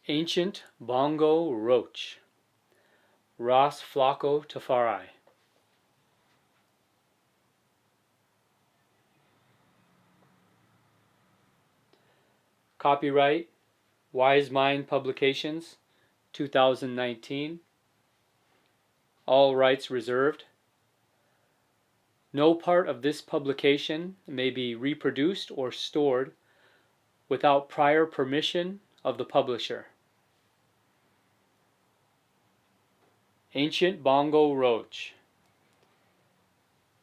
Ancient Bongo Roach, Ras Flaco Tafari. Copyright Wisemind Publications, 2019. All rights reserved. No part of this publication may be reproduced or stored without prior permission of the publisher. Ancient Bongo Roach.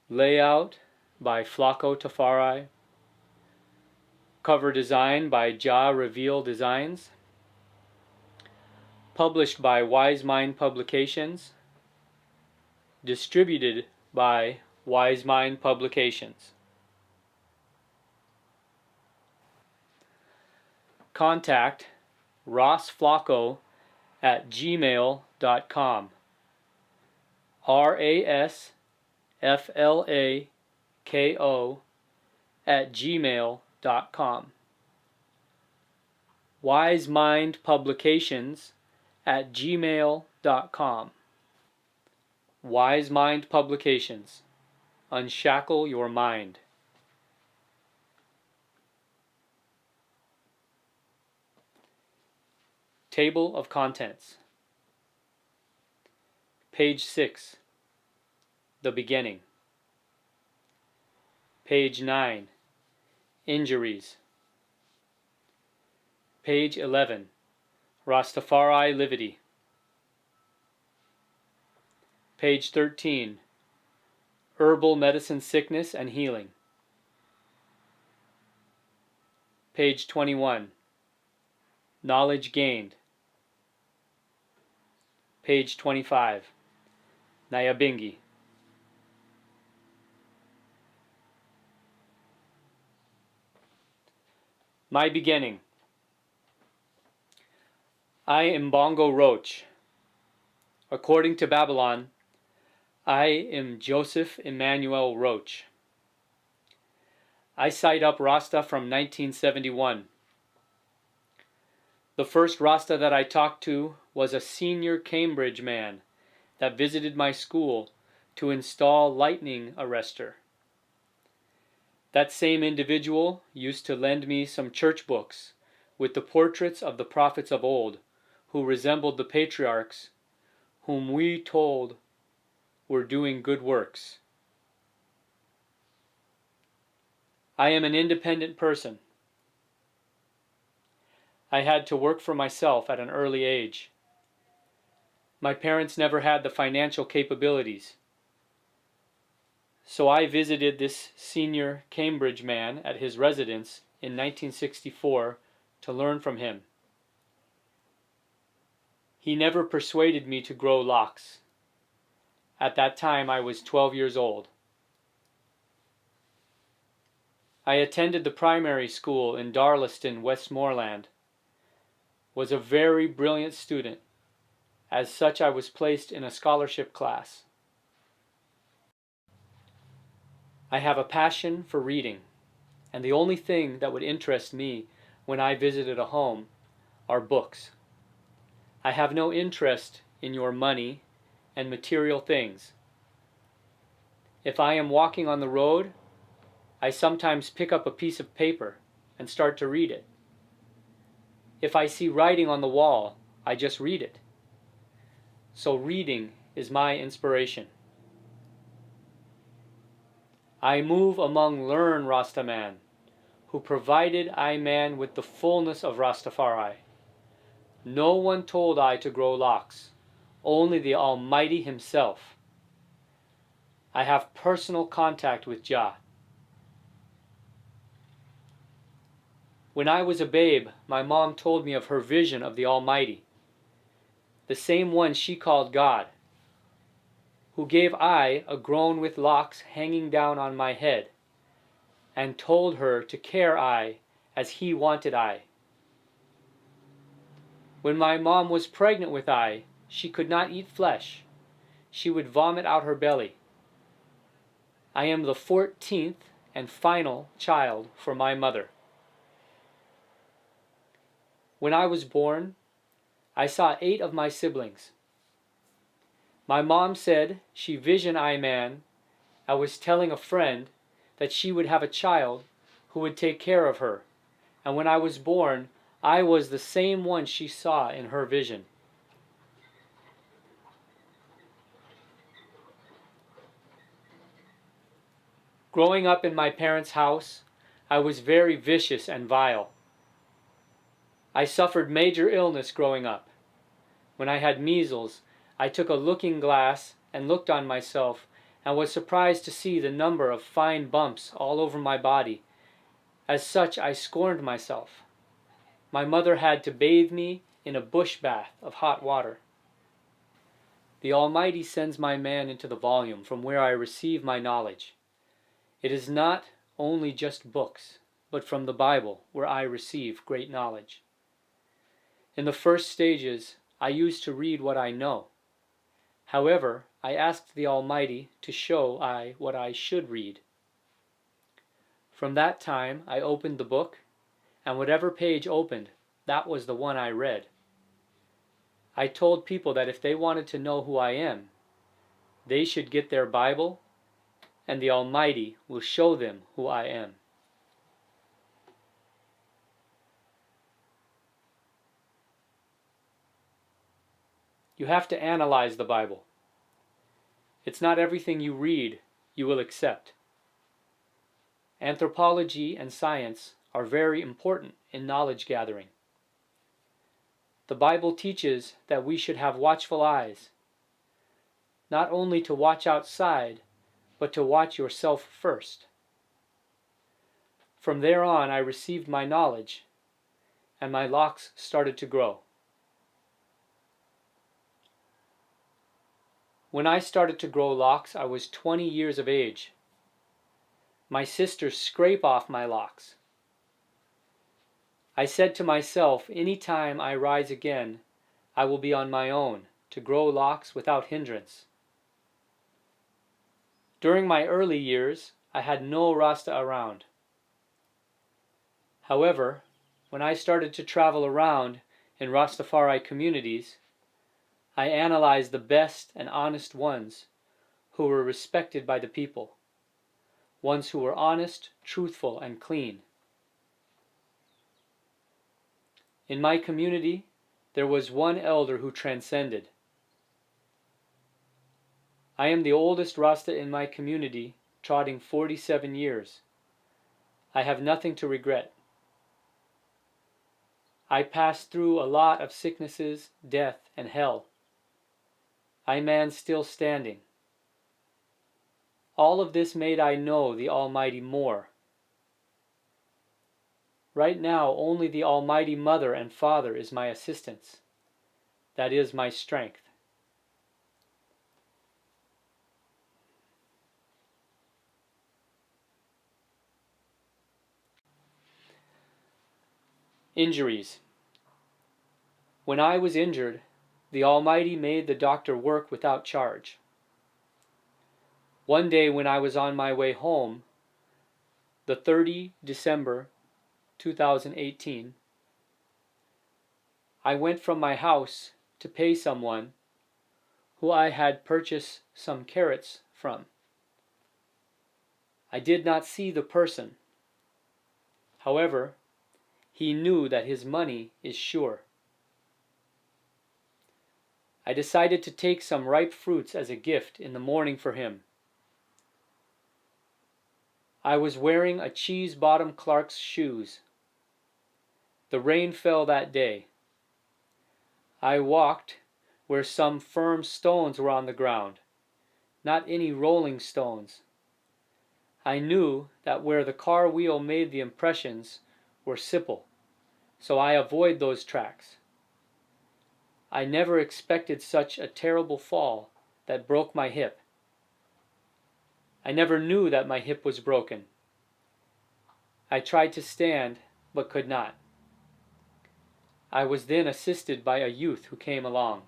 Layout by Flaco Tafari. Cover design by Ja Reveal Designs. Published by Wisemind Publications. Distributed by Wisemind Publications. Contact rasflaco@gmail.com. RASFLAKO@gmail.com. wisemindpublications@gmail.com. Wisemind Publications. Unshackle your mind. Table of Contents. Page 6. The Beginning. Page 9. Injuries. Page 11. Rastafari Livity. Page 13. Herbal Medicine Sickness and Healing. Page 21. Knowledge Gained. Page 25. Nayabingi. My beginning. I am Bongo Roach. According to Babylon, I am Joseph Emmanuel Roach. I sight up Rasta from 1971. The first Rasta that I talked to was a senior Cambridge man that visited my school to install lightning arrestor. That same individual used to lend me some church books with the portraits of the prophets of old who resembled the patriarchs whom we told were doing good works. I am an independent person. I had to work for myself at an early age. My parents never had the financial capabilities. So I visited this senior Cambridge man at his residence in 1964 to learn from him. He never persuaded me to grow locks. At that time I was 12 years old. I attended the primary school in Darlaston, Westmoreland. Was a very brilliant student. As such, I was placed in a scholarship class. I have a passion for reading, and the only thing that would interest me when I visited a home are books. I have no interest in your money and material things. If I am walking on the road, I sometimes pick up a piece of paper and start to read it. If I see writing on the wall, I just read it. So reading is my inspiration. I move among learned Rastaman, who provided I man with the fullness of Rastafari. No one told I to grow locks, only the Almighty Himself. I have personal contact with Jah. When I was a babe, my mom told me of her vision of the Almighty, the same one she called God, who gave I a grown with locks hanging down on my head, and told her to care I as He wanted I. When my mom was pregnant with I, she could not eat flesh. She would vomit out her belly. I am the 14th and final child for my mother. When I was born, I saw 8 of my siblings. My mom said she visioned I was telling a friend that she would have a child who would take care of her, and when I was born, I was the same one she saw in her vision. Growing up in my parents' house, I was very vicious and vile. I suffered major illness growing up. When I had measles, I took a looking glass and looked on myself and was surprised to see the number of fine bumps all over my body. As such, I scorned myself. My mother had to bathe me in a bush bath of hot water. The Almighty sends my man into the volume from where I receive my knowledge. It is not only just books, but from the Bible where I receive great knowledge. In the first stages, I used to read what I know. However, I asked the Almighty to show what I should read. From that time, I opened the book, and whatever page opened, that was the one I read. I told people that if they wanted to know who I am, they should get their Bible, and the Almighty will show them who I am. You have to analyze the Bible. It's not everything you read you will accept. Anthropology and science are very important in knowledge gathering. The Bible teaches that we should have watchful eyes, not only to watch outside, but to watch yourself first. From there on, I received my knowledge, and my locks started to grow. When I started to grow locks, I was 20 years of age. My sisters scrape off my locks. I said to myself, any time I rise again, I will be on my own to grow locks without hindrance. During my early years, I had no Rasta around. However, when I started to travel around in Rastafari communities, I analyzed the best and honest ones who were respected by the people, ones who were honest, truthful, and clean. In my community, there was one elder who transcended. I am the oldest Rasta in my community, trotting 47 years. I have nothing to regret. I passed through a lot of sicknesses, death, and hell. I man still standing. All of this made I know the Almighty more. Right now, only the Almighty Mother and Father is my assistance. That is my strength. Injuries. When I was injured, the Almighty made the doctor work without charge. One day when I was on my way home, the 30 December 2018, I went from my house to pay someone who I had purchased some carrots from. I did not see the person. However, he knew that his money is sure. I decided to take some ripe fruits as a gift in the morning for him. I was wearing a cheese-bottom Clark's shoes. The rain fell that day. I walked where some firm stones were on the ground, not any rolling stones. I knew that where the car wheel made the impressions were simple, so I avoid those tracks. I never expected such a terrible fall that broke my hip. I never knew that my hip was broken. I tried to stand, but could not. I was then assisted by a youth who came along.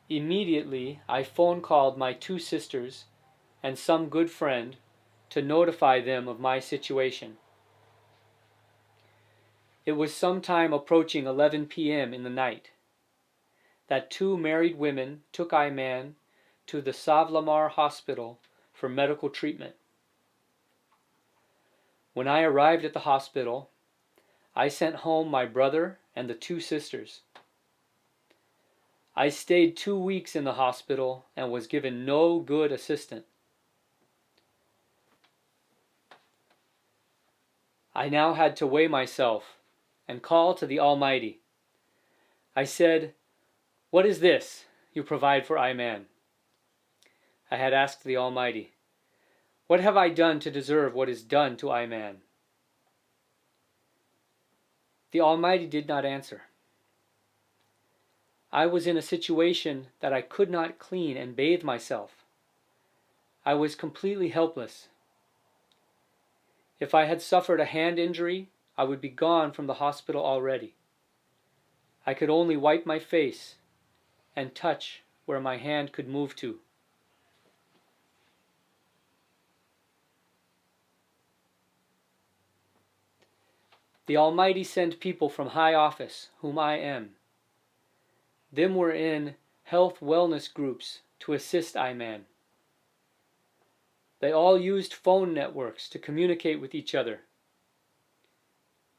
Immediately, I phone-called my 2 sisters and some good friend to notify them of my situation. It was sometime approaching 11 p.m. in the night that two married women took Iman to the Savlamar hospital for medical treatment. When I arrived at the hospital, I sent home my brother and the two sisters. I stayed 2 weeks in the hospital and was given no good assistance. I now had to weigh myself and call to the Almighty. I said, "What is this you provide for Iman?" I had asked the Almighty, "What have I done to deserve what is done to Iman?" The Almighty did not answer. I was in a situation that I could not clean and bathe myself. I was completely helpless. If I had suffered a hand injury, I would be gone from the hospital already. I could only wipe my face and touch where my hand could move to. The Almighty sent people from high office, whom I am. Them were in health wellness groups to assist Iman. They all used phone networks to communicate with each other.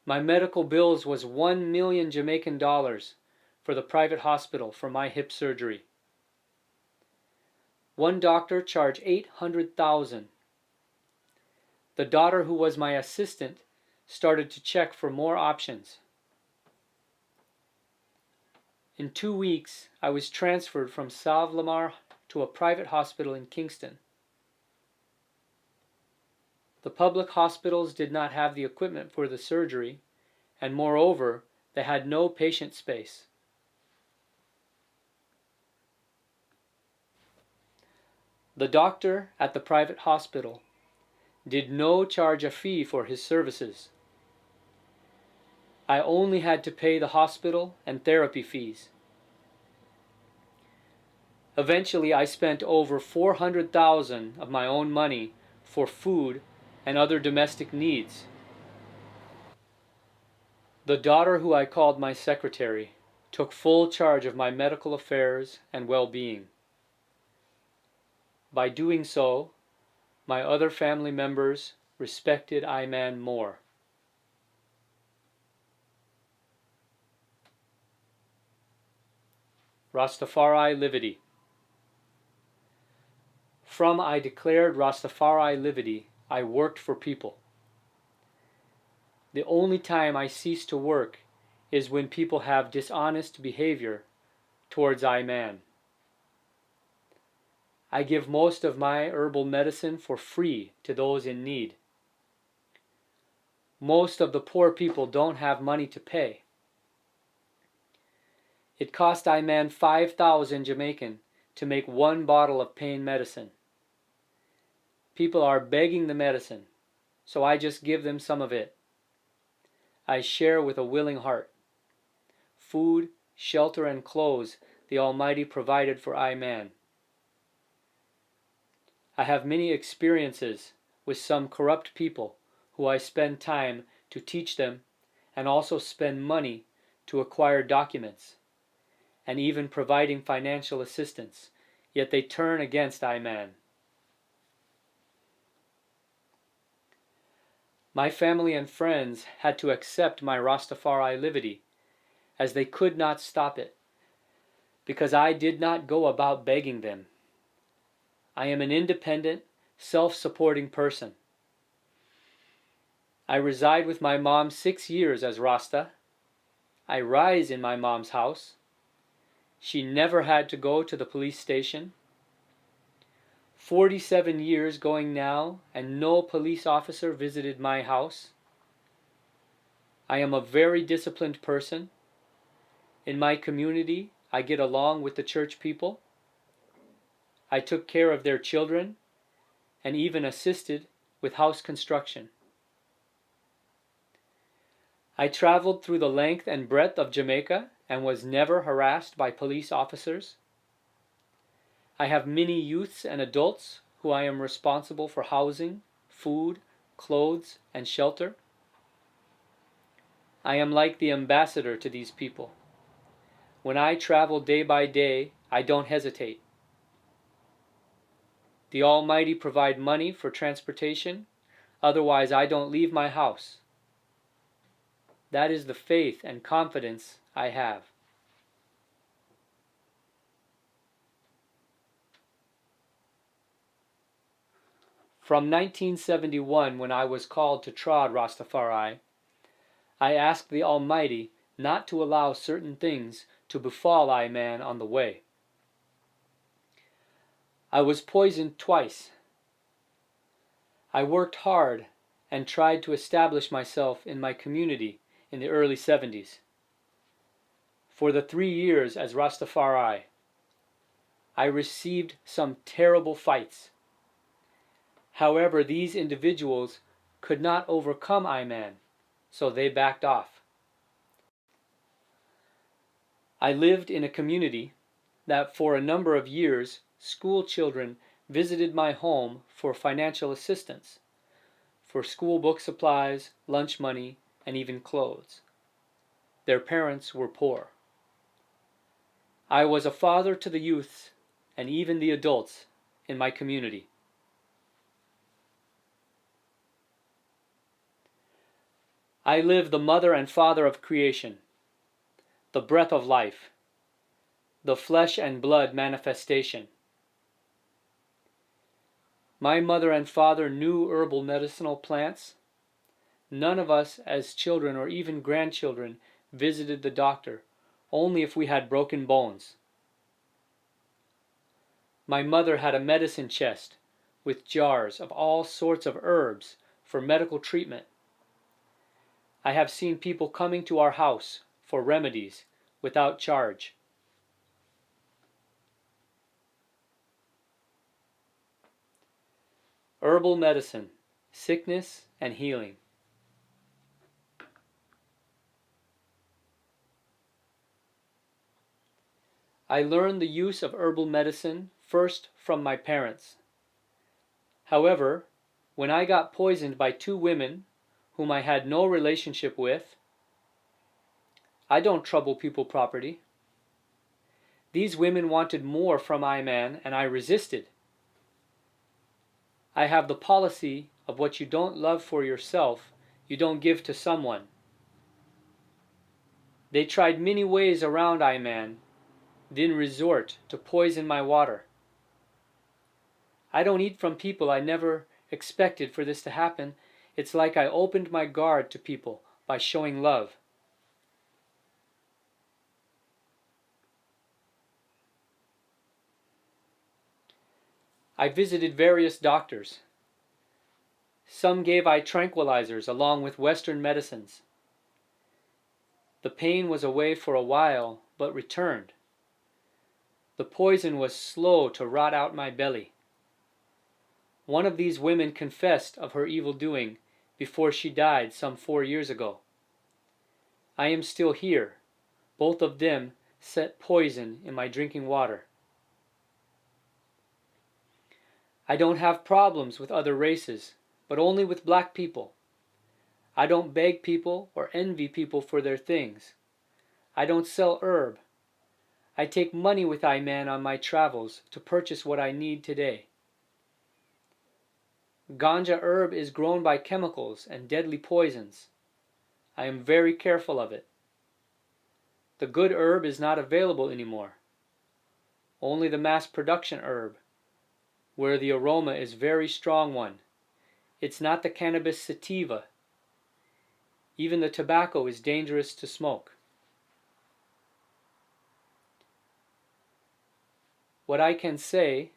My medical bills was 1 million Jamaican dollars for the private hospital for my hip surgery. One doctor charged 800,000. The daughter who was my assistant started to check for more options. In 2 weeks, I was transferred from Savlamar to a private hospital in Kingston. The public hospitals did not have the equipment for the surgery, and moreover, they had no patient space. The doctor at the private hospital did no charge a fee for his services. I only had to pay the hospital and therapy fees. Eventually, I spent over 400,000 of my own money for food and other domestic needs. The daughter who I called my secretary took full charge of my medical affairs and well-being. By doing so, my other family members respected Iman more. Rastafari Livity. From I declared Rastafari Livity, I worked for people. The only time I cease to work is when people have dishonest behavior towards Iman. I give most of my herbal medicine for free to those in need. Most of the poor people don't have money to pay. It cost Iman 5,000 Jamaican to make 1 bottle of pain medicine. People are begging the medicine, so I just give them some of it. I share with a willing heart. Food, shelter, and clothes the Almighty provided for Iman. I have many experiences with some corrupt people who I spend time to teach them and also spend money to acquire documents and even providing financial assistance, yet they turn against Iman. My family and friends had to accept my Rastafari Livity, as they could not stop it, because I did not go about begging them. I am an independent, self-supporting person. I reside with my mom 6 years as Rasta. I rise in my mom's house. She never had to go to the police station. 47 years going now, and no police officer visited my house. I am a very disciplined person. In my community, I get along with the church people. I took care of their children and even assisted with house construction. I traveled through the length and breadth of Jamaica and was never harassed by police officers. I have many youths and adults who I am responsible for housing, food, clothes, and shelter. I am like the ambassador to these people. When I travel day by day, I don't hesitate. The Almighty provide money for transportation, otherwise I don't leave my house. That is the faith and confidence I have. From 1971, when I was called to trod Rastafari, I asked the Almighty not to allow certain things to befall I man on the way. I was poisoned twice. I worked hard and tried to establish myself in my community in the early 70s. For the 3 years as Rastafari, I received some terrible fights. However, these individuals could not overcome I-Man, so they backed off. I lived in a community that for a number of years, school children visited my home for financial assistance, for school book supplies, lunch money, and even clothes. Their parents were poor. I was a father to the youths and even the adults in my community. I live the mother and father of creation, the breath of life, the flesh and blood manifestation. My mother and father knew herbal medicinal plants. None of us as children or even grandchildren visited the doctor, only if we had broken bones. My mother had a medicine chest with jars of all sorts of herbs for medical treatment. I have seen people coming to our house for remedies without charge. Herbal medicine, sickness and healing. I learned the use of herbal medicine first from my parents. However, when I got poisoned by 2 women whom I had no relationship with, I don't trouble people property. These women wanted more from I-Man and I resisted. I have the policy of what you don't love for yourself, you don't give to someone. They tried many ways around I-Man, then resort to poison my water. I don't eat from people I never expected for this to happen. It's like I opened my guard to people by showing love. I visited various doctors. Some gave I tranquilizers along with Western medicines. The pain was away for a while, but returned. The poison was slow to rot out my belly. One of these women confessed of her evil doing before she died some 4 years ago. I am still here. Both of them set poison in my drinking water. I don't have problems with other races, but only with black people. I don't beg people or envy people for their things. I don't sell herb. I take money with I-Man on my travels to purchase what I need today. Ganja herb is grown by chemicals and deadly poisons. I am very careful of it. The good herb is not available anymore. Only the mass production herb, where the aroma is very strong one. It's not the cannabis sativa. Even the tobacco is dangerous to smoke. What I can say,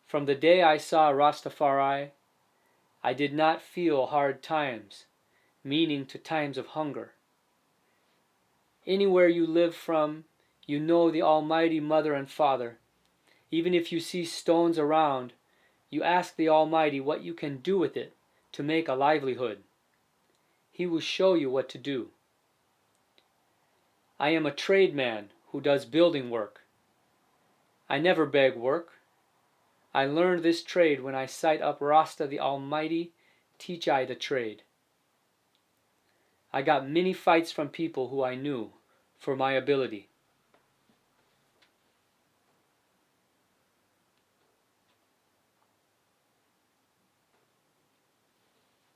from the day I saw Rastafari, I did not feel hard times, meaning to times of hunger. Anywhere you live from, you know the Almighty Mother and Father. Even if you see stones around, you ask the Almighty what you can do with it to make a livelihood. He will show you what to do. I am a tradesman who does building work. I never beg work. I learned this trade when I sight up Rasta the Almighty teach I the trade. I got many fights from people who I knew for my ability.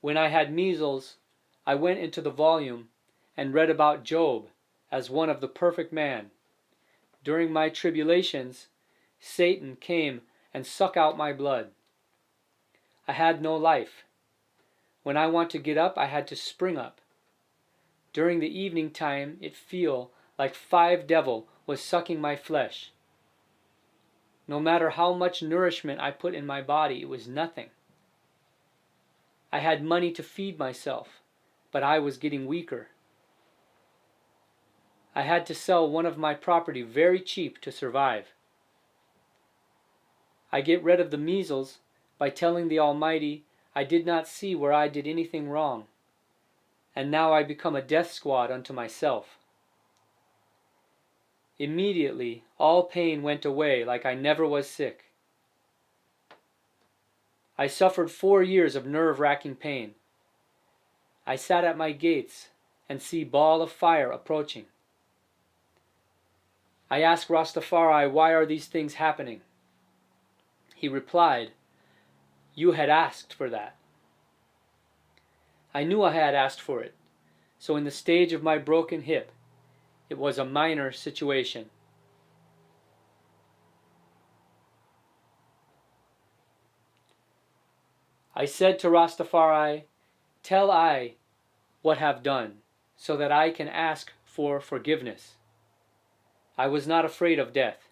When I had measles, I went into the volume and read about Job as one of the perfect man. During my tribulations, Satan came and sucked out my blood. I had no life. When I want to get up, I had to spring up. During the evening time, it feel like 5 devil was sucking my flesh. No matter how much nourishment I put in my body, it was nothing. I had money to feed myself, but I was getting weaker. I had to sell one of my property very cheap to survive. I get rid of the measles by telling the Almighty I did not see where I did anything wrong, and now I become a death squad unto myself. Immediately, all pain went away like I never was sick. I suffered 4 years of nerve-wracking pain. I sat at my gates and see ball of fire approaching. I asked Rastafari, why are these things happening? He replied, you had asked for that. I knew I had asked for it, so in the stage of my broken hip, it was a minor situation. I said to Rastafari, tell I what have done, so that I can ask for forgiveness. I was not afraid of death.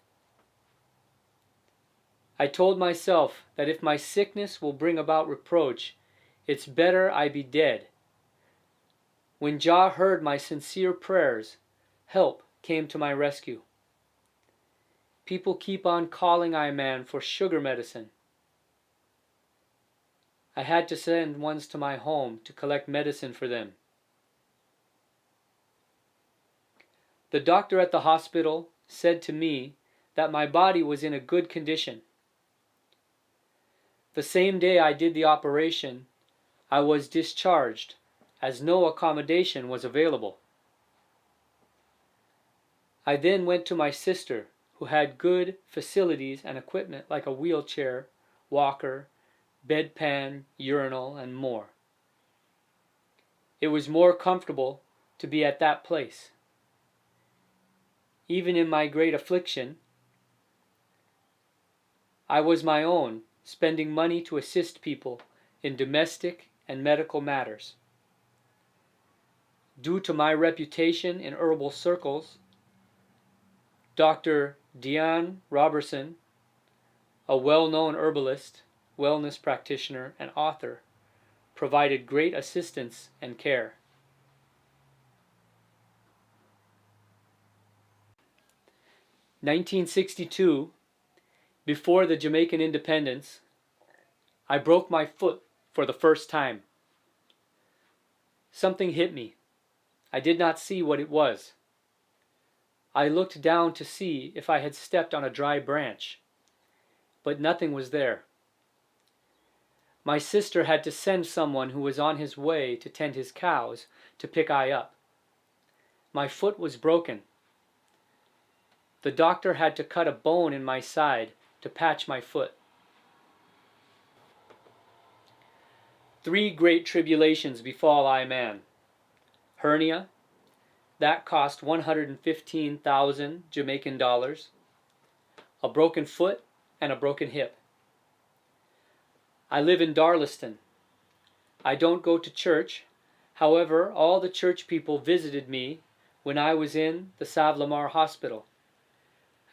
I told myself that if my sickness will bring about reproach, it's better I be dead. When Jah heard my sincere prayers, help came to my rescue. People keep on calling I man for sugar medicine. I had to send ones to my home to collect medicine for them. The doctor at the hospital said to me that my body was in a good condition. The same day I did the operation, I was discharged as no accommodation was available. I then went to my sister, who had good facilities and equipment like a wheelchair, walker, bedpan, urinal, and more. It was more comfortable to be at that place. Even in my great affliction, I was my own, spending money to assist people in domestic and medical matters. Due to my reputation in herbal circles, Dr. Dion Robertson, a well-known herbalist, wellness practitioner, and author, provided great assistance and care. In 1962, before the Jamaican independence, I broke my foot for the first time. Something hit me. I did not see what it was. I looked down to see if I had stepped on a dry branch, but nothing was there. My sister had to send someone who was on his way to tend his cows to pick I up. My foot was broken. The doctor had to cut a bone in my side to patch my foot. 3 great tribulations befall I man. Hernia, that cost 115,000 Jamaican dollars. A broken foot and a broken hip. I live in Darlaston. I don't go to church. However, all the church people visited me when I was in the Savlamar Hospital.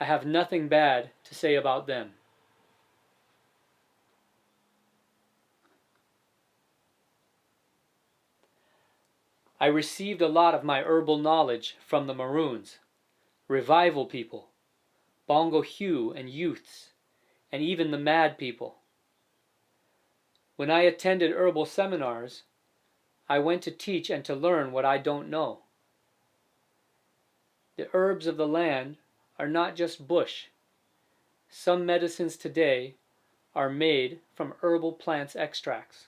I have nothing bad to say about them. I received a lot of my herbal knowledge from the Maroons, revival people, Bongo Hugh and youths, and even the mad people. When I attended herbal seminars, I went to teach and to learn what I don't know. The herbs of the land are not just bush. Some medicines today are made from herbal plants extracts.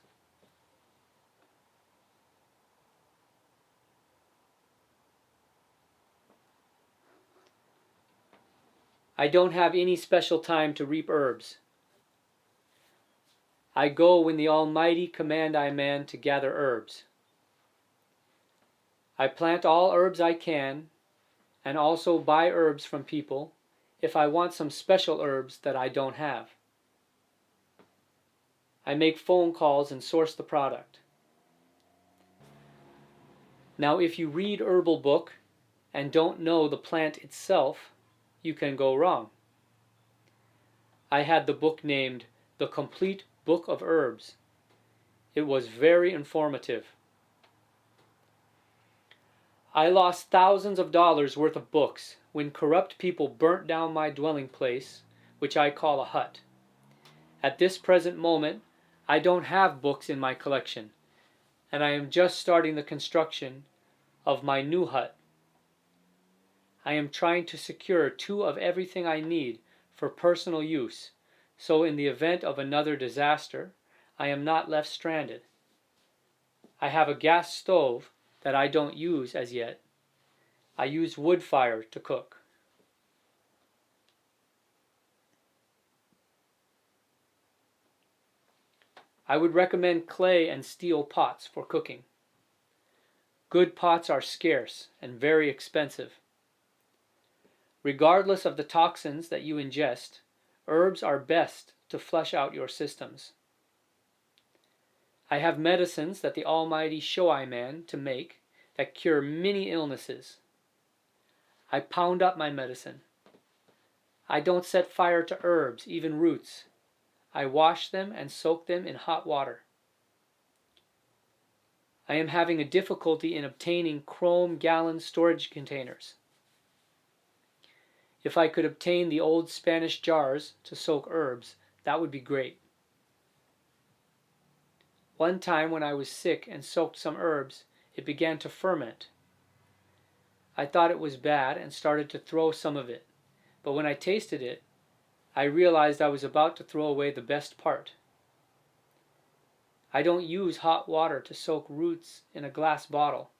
I don't have any special time to reap herbs. I go when the Almighty command I man to gather herbs. I plant all herbs I can, and also buy herbs from people if I want some special herbs that I don't have. I make phone calls and source the product. Now, if you read Herbal book and don't know the plant itself, you can go wrong. I had the book named The Complete Book of Herbs. It was very informative. I lost thousands of dollars worth of books when corrupt people burnt down my dwelling place, which I call a hut. At this present moment, I don't have books in my collection, and I am just starting the construction of my new hut. I am trying to secure 2 of everything I need for personal use, so in the event of another disaster, I am not left stranded. I have a gas stove that I don't use as yet. I use wood fire to cook. I would recommend clay and steel pots for cooking. Good pots are scarce and very expensive. Regardless of the toxins that you ingest, herbs are best to flush out your systems. I have medicines that the Almighty show I man to make that cure many illnesses. I pound up my medicine. I don't set fire to herbs, even roots. I wash them and soak them in hot water. I am having a difficulty in obtaining chrome gallon storage containers. If I could obtain the old Spanish jars to soak herbs, that would be great. One time when I was sick and soaked some herbs, it began to ferment. I thought it was bad and started to throw some of it, but when I tasted it, I realized I was about to throw away the best part. I don't use hot water to soak roots in a glass bottle.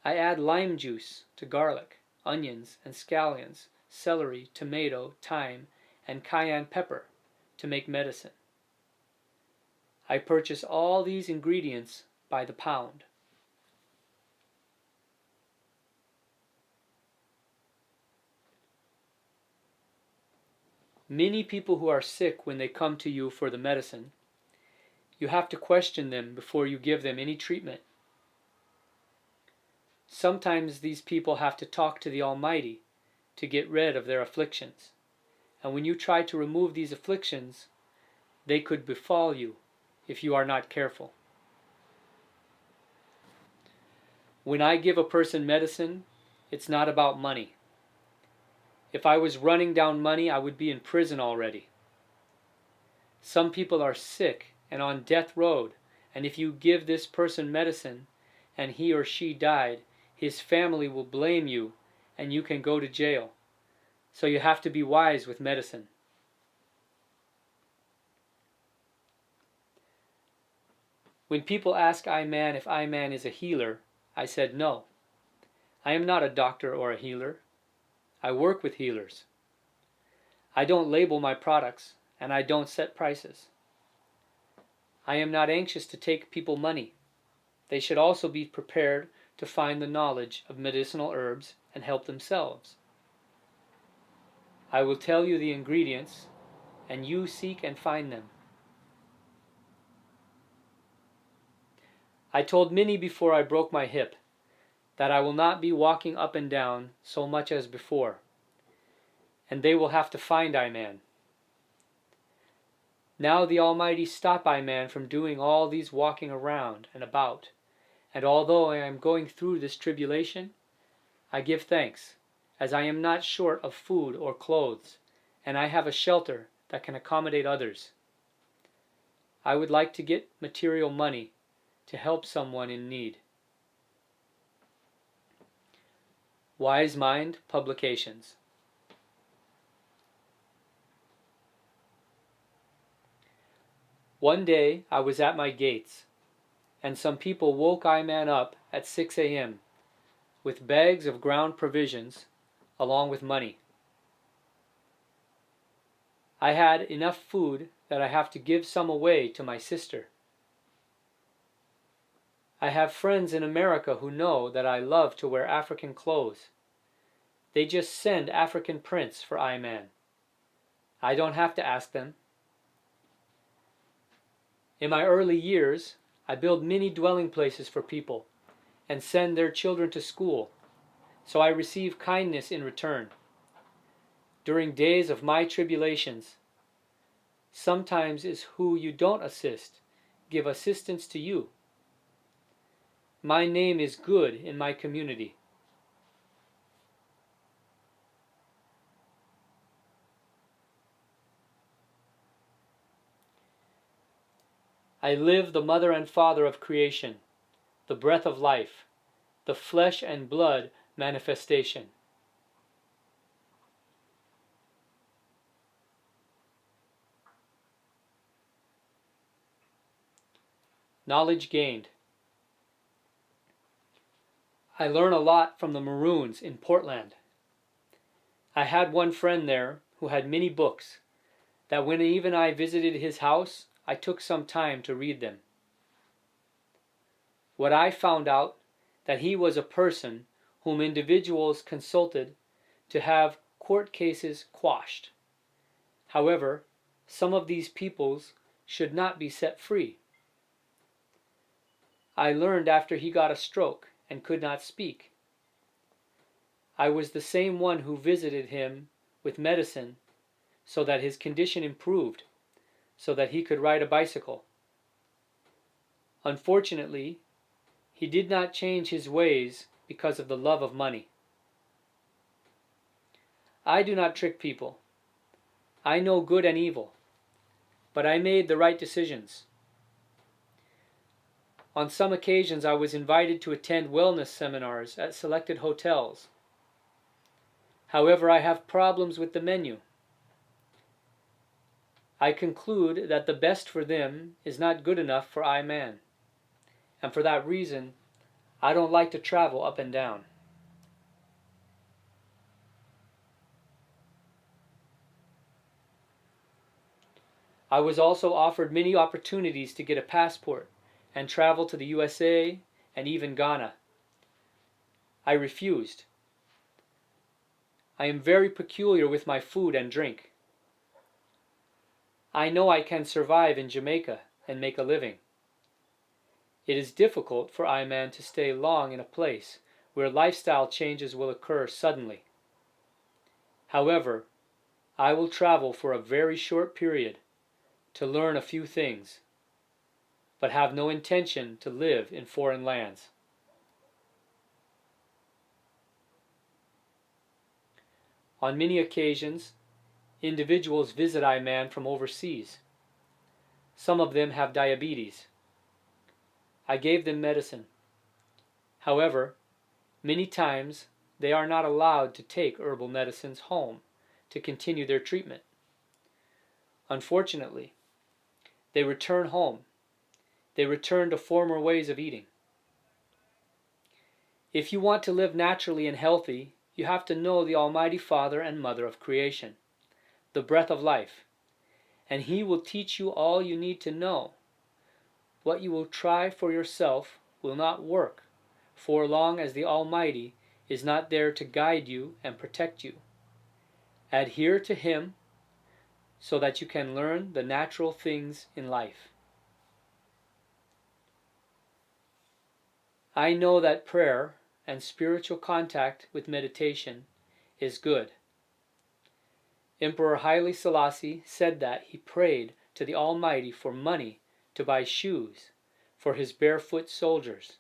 I add lime juice to garlic, onions and scallions, celery, tomato, thyme, and cayenne pepper to make medicine. I purchase all these ingredients by the pound. Many people who are sick when they come to you for the medicine, you have to question them before you give them any treatment. Sometimes these people have to talk to the Almighty to get rid of their afflictions, and when you try to remove these afflictions, they could befall you if you are not careful. When I give a person medicine, it's not about money. If I was running down money, I would be in prison already. Some people are sick and on death road, and if you give this person medicine and he or she died, his family will blame you and you can go to jail. So you have to be wise with medicine. When people ask I man if I man is a healer, I said no. I am not a doctor or a healer. I work with healers. I don't label my products, and I don't set prices. I am not anxious to take people money. They should also be prepared to find the knowledge of medicinal herbs and help themselves. I will tell you the ingredients, and you seek and find them. I told Minnie before I broke my hip that I will not be walking up and down so much as before, and they will have to find I man. Now the Almighty stop I man from doing all these walking around and about, and although I am going through this tribulation, I give thanks, as I am not short of food or clothes, and I have a shelter that can accommodate others. I would like to get material money to help someone in need. Wisemind Publications. One day I was at my gates, and some people woke I man up at 6 a.m. with bags of ground provisions along with money. I had enough food that I have to give some away to my sister. I have friends in America who know that I love to wear African clothes. They just send African prints for I-Man. I don't have to ask them. In my early years, I build mini dwelling places for people and send their children to school, so I receive kindness in return. During days of my tribulations, sometimes is who you don't assist give assistance to you. My name is good in my community. I live the mother and father of creation, the breath of life, the flesh and blood manifestation. Knowledge gained. I learn a lot from the Maroons in Portland. I had one friend there who had many books that when even I visited his house, I took some time to read them. What I found out that he was a person whom individuals consulted to have court cases quashed. However, some of these peoples should not be set free. I learned after he got a stroke and could not speak. I was the same one who visited him with medicine so that his condition improved, so that he could ride a bicycle. Unfortunately, he did not change his ways because of the love of money. I do not trick people. I know good and evil, but I made the right decisions. On some occasions I was invited to attend wellness seminars at selected hotels. However, I have problems with the menu. I conclude that the best for them is not good enough for I-Man, and for that reason, I don't like to travel up and down. I was also offered many opportunities to get a passport and travel to the USA and even Ghana. I refused. I am very peculiar with my food and drink. I know I can survive in Jamaica and make a living. It is difficult for I-Man to stay long in a place where lifestyle changes will occur suddenly. However, I will travel for a very short period to learn a few things, but have no intention to live in foreign lands. On many occasions, individuals visit I-Man from overseas. Some of them have diabetes. I gave them medicine. However, many times they are not allowed to take herbal medicines home to continue their treatment. Unfortunately, they return home. They return to former ways of eating. If you want to live naturally and healthy, you have to know the Almighty Father and Mother of creation, the breath of life, and He will teach you all you need to know. What you will try for yourself will not work, for long as the Almighty is not there to guide you and protect you. Adhere to Him so that you can learn the natural things in life. I know that prayer and spiritual contact with meditation is good. Emperor Haile Selassie said that he prayed to the Almighty for money to buy shoes for his barefoot soldiers.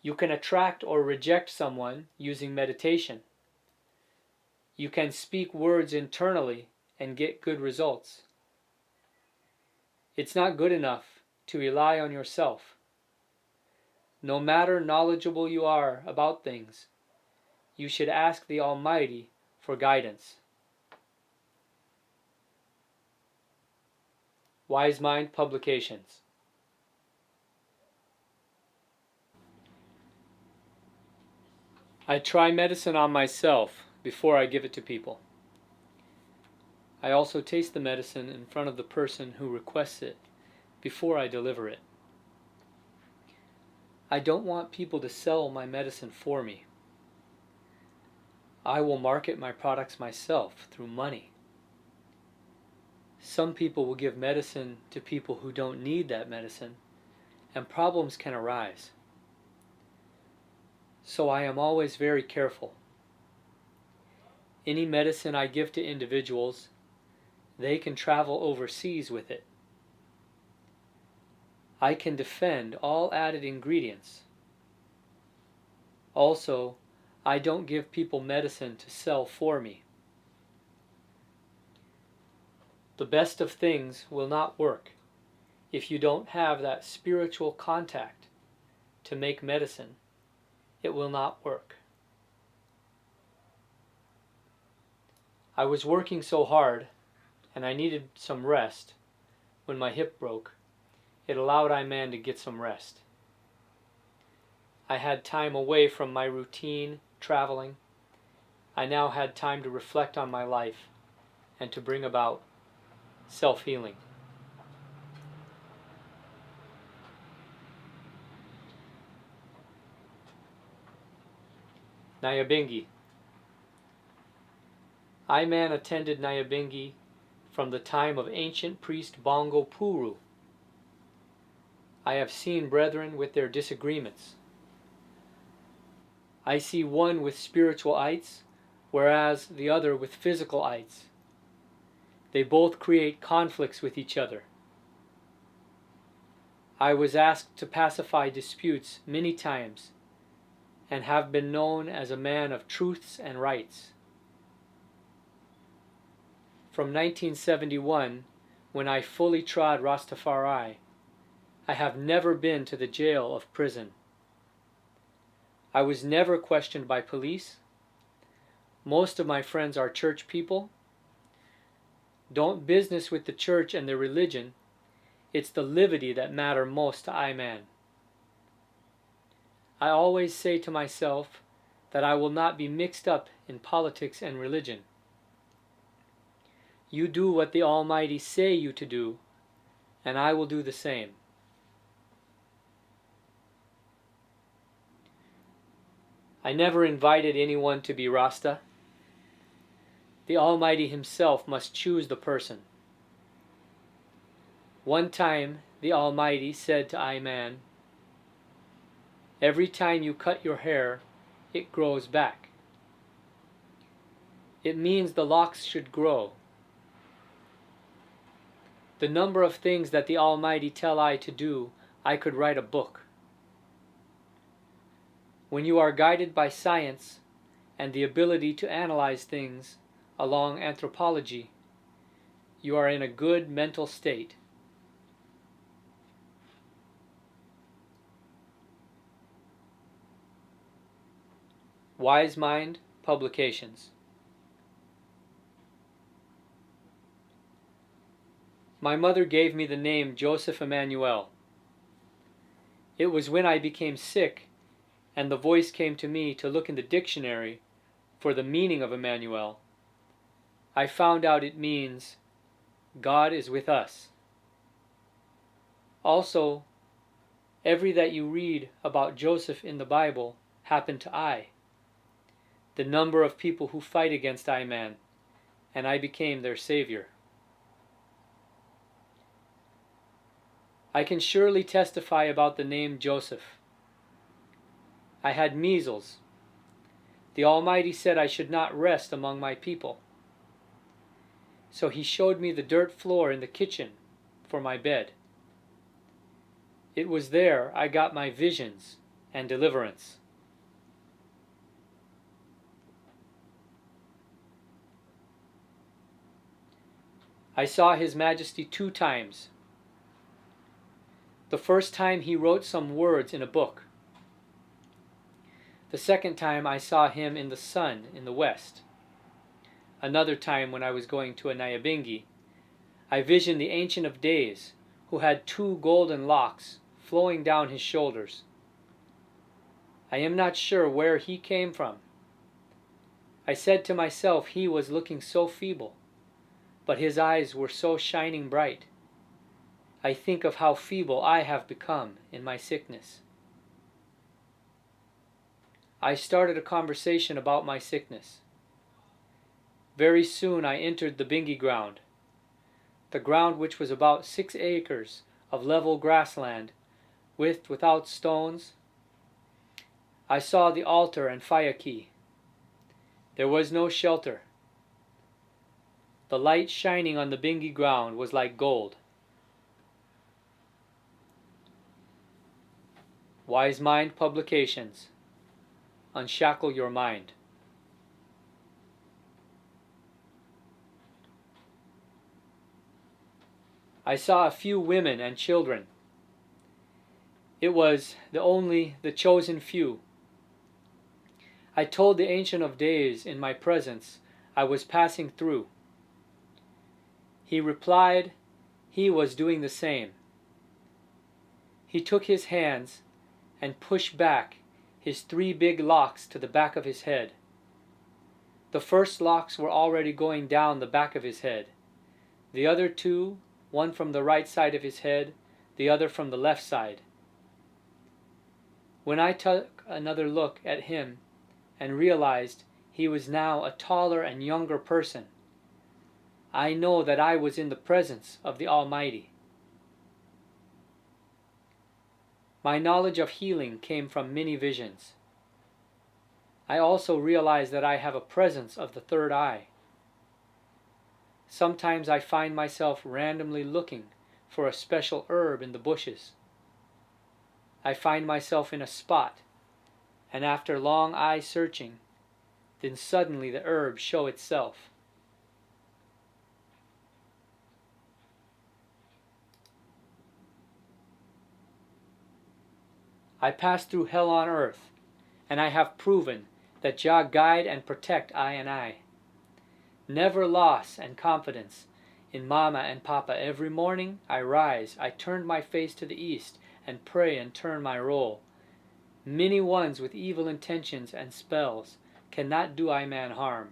You can attract or reject someone using meditation. You can speak words internally and get good results. It's not good enough to rely on yourself. No matter knowledgeable you are about things, you should ask the Almighty for guidance. Wisemind Publications. I try medicine on myself before I give it to people. I also taste the medicine in front of the person who requests it before I deliver it. I don't want people to sell my medicine for me. I will market my products myself through money. Some people will give medicine to people who don't need that medicine, and problems can arise. So I am always very careful. Any medicine I give to individuals, they can travel overseas with it. I can defend all added ingredients. Also, I don't give people medicine to sell for me. The best of things will not work if you don't have that spiritual contact to make medicine. It will not work. I was working so hard and I needed some rest when my hip broke. It allowed I-Man to get some rest. I had time away from my routine traveling. I now had time to reflect on my life and to bring about self-healing. Nayabingi. I-Man attended Nayabingi from the time of ancient priest Bongo Puru. I have seen brethren with their disagreements. I see one with spiritual ites, whereas the other with physical ites. They both create conflicts with each other. I was asked to pacify disputes many times, and have been known as a man of truths and rights. From 1971, when I fully trod Rastafari, I have never been to the jail of prison. I was never questioned by police. Most of my friends are church people. Don't business with the church and their religion. It's the liberty that matter most to I-Man. I always say to myself that I will not be mixed up in politics and religion. You do what the Almighty say you to do, and I will do the same. I never invited anyone to be Rasta. The Almighty Himself must choose the person. One time, the Almighty said to I-Man, "Every time you cut your hair, it grows back." It means the locks should grow. The number of things that the Almighty tell I to do, I could write a book. When you are guided by science and the ability to analyze things along anthropology, you are in a good mental state. Wisemind Publications. My mother gave me the name Joseph Emmanuel. It was when I became sick and the voice came to me to look in the dictionary for the meaning of Emmanuel. I found out it means God is with us. Also, every that you read about Joseph in the Bible happened to I. The number of people who fight against I-Man, and I became their savior. I can surely testify about the name Joseph. I had measles. The Almighty said I should not rest among my people. So He showed me the dirt floor in the kitchen for my bed. It was there I got my visions and deliverance. I saw His Majesty 2 times. The first time He wrote some words in a book. The second time I saw Him in the sun in the west. Another time when I was going to a Nayabingi, I visioned the Ancient of Days, who had 2 golden locks flowing down His shoulders. I am not sure where He came from. I said to myself he was looking so feeble, but his eyes were so shining bright. I think of how feeble I have become in my sickness. I started a conversation about my sickness. Very soon I entered the Bingi ground, the ground which was about 6 acres of level grassland, without stones. I saw the altar and fayaki. There was no shelter. The light shining on the Bingi ground was like gold. Wisemind Publications. Unshackle your mind. I saw a few women and children. It was only the chosen few. I told the Ancient of Days in my presence I was passing through. He replied he was doing the same. He took his hands and pushed back his 3 big locks to the back of his head. The first locks were already going down the back of his head. The other 2, one from the right side of his head, the other from the left side. When I took another look at him and realized he was now a taller and younger person, I know that I was in the presence of the Almighty. My knowledge of healing came from many visions. I also realized that I have a presence of the third eye. Sometimes I find myself randomly looking for a special herb in the bushes. I find myself in a spot, and after long eye searching, then suddenly the herb shows itself. I pass through hell on earth, and I have proven that Jah guide and protect I and I. Never loss and confidence in Mama and Papa. Every morning I rise, I turn my face to the east, and pray and turn my roll. Many ones with evil intentions and spells cannot do I man harm.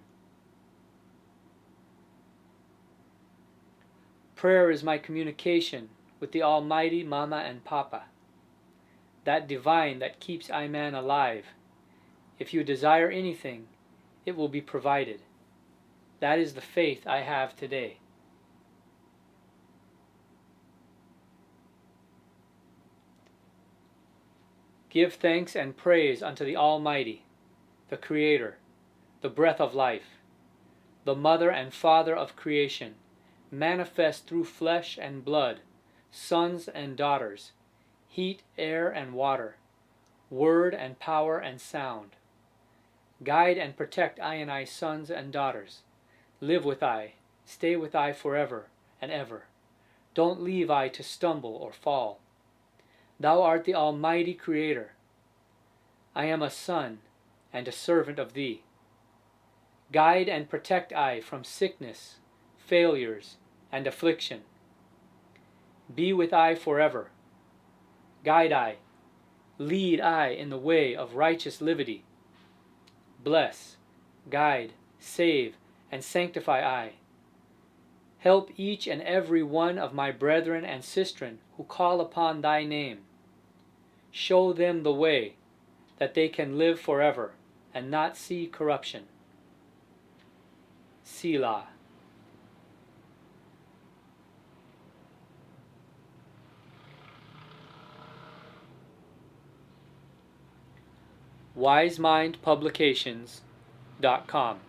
Prayer is my communication with the Almighty Mama and Papa, that divine that keeps I man alive. If you desire anything, it will be provided. That is the faith I have today. Give thanks and praise unto the Almighty, the Creator, the breath of life, the Mother and Father of creation, manifest through flesh and blood, sons and daughters, heat, air, and water, word and power and sound. Guide and protect I and I sons and daughters. Live with I, stay with I forever and ever. Don't leave I to stumble or fall. Thou art the Almighty Creator. I am a son and a servant of Thee. Guide and protect I from sickness, failures, and affliction. Be with I forever. Guide I, lead I in the way of righteous liberty. Bless, guide, save, and sanctify I. Help each and every one of my brethren and sistren who call upon Thy name. Show them the way, that they can live forever and not see corruption. Selah. Wisemindpublications.com